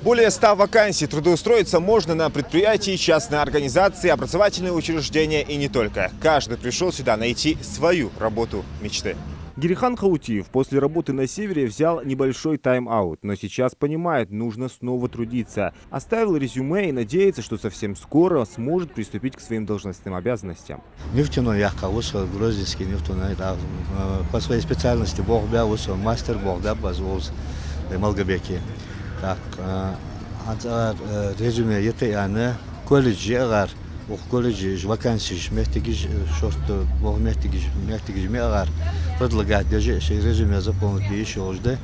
Более 100 вакансий. Трудоустроиться можно на предприятии, частные организации, образовательные учреждения и не только. Каждый пришел сюда найти свою работу мечты. Гирихан Хаутиев после работы на севере взял небольшой тайм-аут, но сейчас понимает, нужно снова трудиться. Оставил резюме и надеется, что совсем скоро сможет приступить к своим должностным обязанностям. Нефтяной яхкавусо, грузинский нефтяной, по своей специальности богбявусо, мастер богдабазуз, Малгобеки. Так, резюме ЕТАН, колледж агар, колледж вакансии, мехтигиш, шорт, бог мехтигиш мегар. Предлагать даже резюме заполнить еще уже.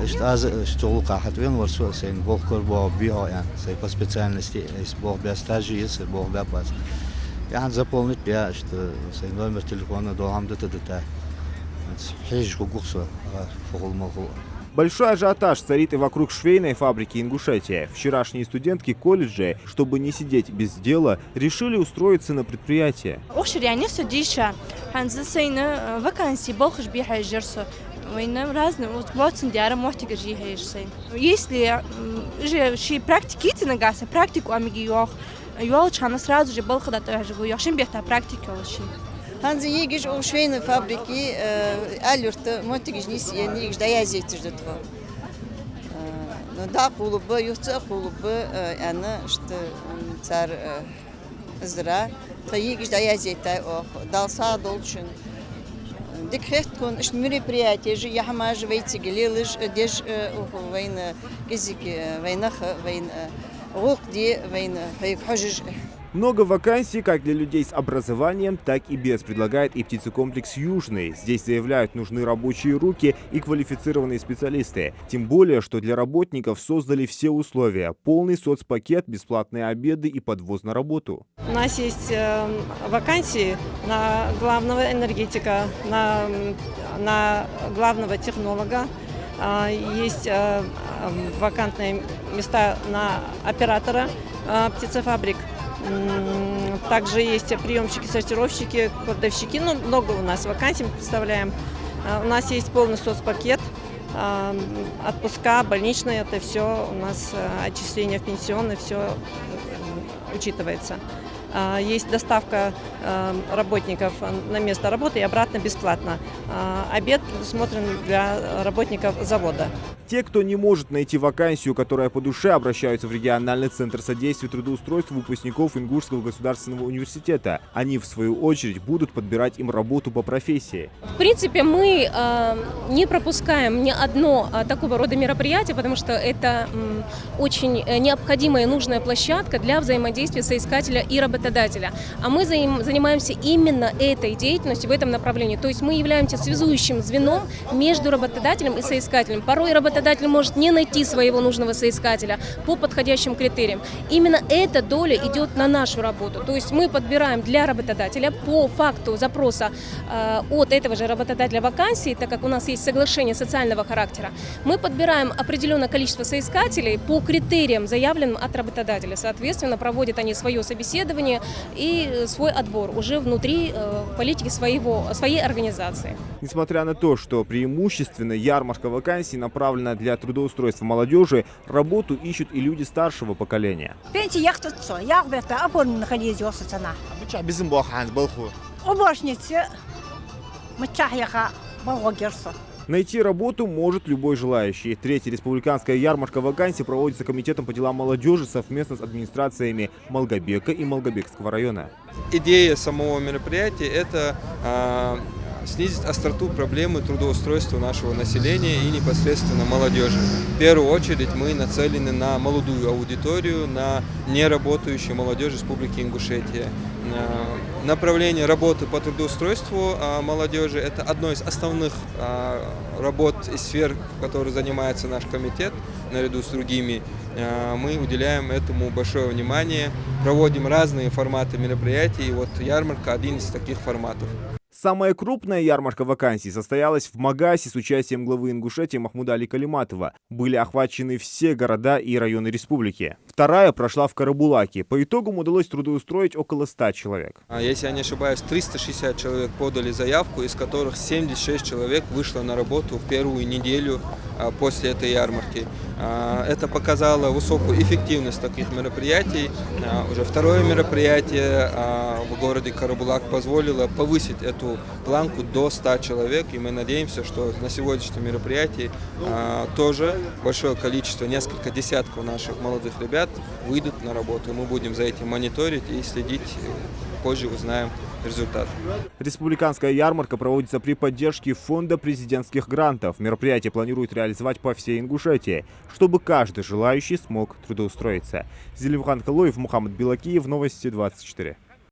Что лукахат вен ворсу сейн бог корбо биоян, сей по специальности есть бог без стажи, есть бог без пас. Я заполнить я что сей номер телефона до амдата дата. Хеж гугусо фогулмогу. Большой ажиотаж царит и вокруг швейной фабрики Ингушетия. Вчерашние студентки колледжа, чтобы не сидеть без дела, решили устроиться на предприятие. Если же практики нагаса, практику амигиох, юалчана сразу же был когда-то я шим бета практики олши. Hanzi yigiş o şveyne fabriki alürte montigiş nisiyen yigiş da yazıtırdı to. Da kulubu yurtta kulubu yani işte çar zira ta yigiş da yazıtay o dalsa dolçun. Декрет кон что мероприятие же я хамаж вейти гелилыш деш война гизики война война рук-ди война хайк хожиж. Много вакансий как для людей с образованием, так и без, предлагает и птицекомплекс «Южный». Здесь заявляют, нужны рабочие руки и квалифицированные специалисты. Тем более, что для работников создали все условия. Полный соцпакет, бесплатные обеды и подвоз на работу. У нас есть вакансии на главного энергетика, на главного технолога. Есть вакантные места на оператора птицефабрик. Также есть приемщики, сортировщики, кладовщики. Ну, много у нас вакансий мы представляем. У нас есть полный соцпакет, отпуска, больничные, это все у нас отчисления в пенсионные, все учитывается. Есть доставка работников на место работы и обратно бесплатно. Обед предусмотрен для работников завода. Те, кто не может найти вакансию, которая по душе, обращаются в региональный центр содействия трудоустройству выпускников Ингушского государственного университета. Они, в свою очередь, будут подбирать им работу по профессии. В принципе, мы не пропускаем ни одно такого рода мероприятие, потому что это очень необходимая и нужная площадка для взаимодействия соискателя и работодателя. А мы занимаемся именно этой деятельностью в этом направлении. То есть мы являемся связующим звеном между работодателем и соискателем. Порой работодатель может не найти своего нужного соискателя по подходящим критериям. Именно эта доля идет на нашу работу. То есть мы подбираем для работодателя по факту запроса от этого же работодателя вакансии, так как у нас есть соглашение социального характера, мы подбираем определенное количество соискателей по критериям, заявленным от работодателя. Соответственно, проводят они свое собеседование и свой отбор уже внутри политики своей организации. Несмотря на то, что преимущественно ярмарка вакансий направлена для трудоустройства молодежи, работу ищут и люди старшего поколения. Найти работу может любой желающий. Третья республиканская ярмарка вакансий проводится Комитетом по делам молодежи совместно с администрациями Малгобека и Малгобекского района. Идея самого мероприятия – это снизить остроту проблемы трудоустройства нашего населения и непосредственно молодежи. В первую очередь мы нацелены на молодую аудиторию, на неработающую молодежь Республики Ингушетия. Направление работы по трудоустройству молодежи – это одно из основных работ и сфер, которой занимается наш комитет, наряду с другими. Мы уделяем этому большое внимание, проводим разные форматы мероприятий, и вот ярмарка – один из таких форматов. Самая крупная ярмарка вакансий состоялась в Магасе с участием главы Ингушетии Махмуда Али Калиматова. Были охвачены все города и районы республики. Вторая прошла в Карабулаке. По итогам удалось трудоустроить около 100 человек. Если я не ошибаюсь, 360 человек подали заявку, из которых 76 человек вышло на работу в первую неделю после этой ярмарки. Это показало высокую эффективность таких мероприятий. Уже второе мероприятие в городе Карабулак позволило повысить эту планку до 100 человек. И мы надеемся, что на сегодняшнем мероприятии тоже большое количество, несколько десятков наших молодых ребят выйдут на работу. Мы будем за этим мониторить и следить. Позже узнаем результат. Республиканская ярмарка проводится при поддержке Фонда президентских грантов. Мероприятие планируют реализовать по всей Ингушетии, чтобы каждый желающий смог трудоустроиться. Зелимхан Калоев, Мухаммад Белакиев, Новости 24.